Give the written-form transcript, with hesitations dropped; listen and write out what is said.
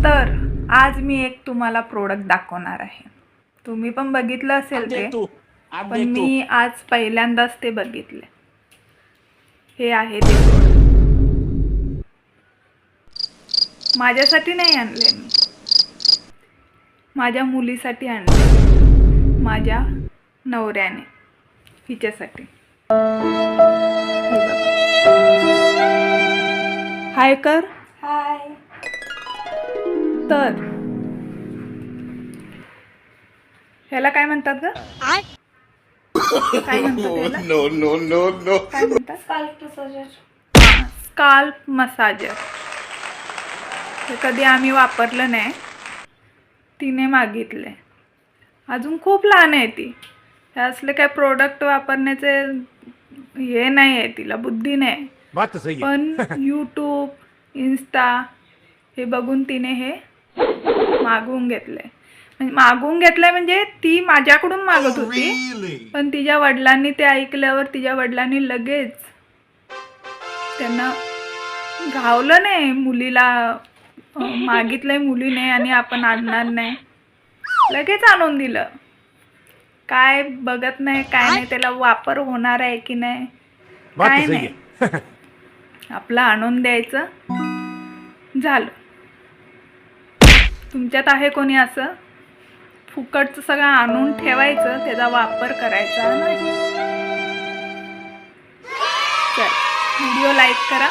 तर आज मी एक तुम्हाला प्रोडक्ट दाखवणार आहे. तुम्ही पण बघितलं असेल ते, पण मी आज पहिल्यांदाच ते बघितले. हे आहे ते प्रोडक्ट. माझ्यासाठी नाही आणले मी, माझ्या मुलीसाठी आणले, माझ्या नवऱ्याने हिच्यासाठी. हाय कर. हाय. तर ह्याला काय म्हणतात ग? काय म्हणतात ह्याला? No no no no. काय म्हणतात? Scalp massager. Scalp massager. हे कधी आम्ही वापरलं नाही, तिने मागितले. अजून खूप लहान आहे ती, हे असले काय प्रोडक्ट वापरण्याचे हे नाही आहे, तिला बुद्धी नाही. पण यूट्यूब, इन्स्टा हे बघून तिने हे मागवून घेतलंय. म्हणजे ती माझ्याकडून मागत होती, पण तिच्या वडिलांनी ते ऐकल्यावर तिच्या वडिलांनी लगेच, त्यांना घावलं नाही, मुलीला मागितलंय मुलीने आणि आपण आणणार नाही, लगेच आणून दिलं. काय बघत नाही, काय नाही, त्याला वापर होणार आहे की नाही, काय नाही, आपलं आणून द्यायचं, झालं. तुमच्यात आहे कोणी असं फुकटचं सगळं आणून ठेवायचं, त्याचा वापर करायचा नाही? चल, व्हिडिओ लाईक करा.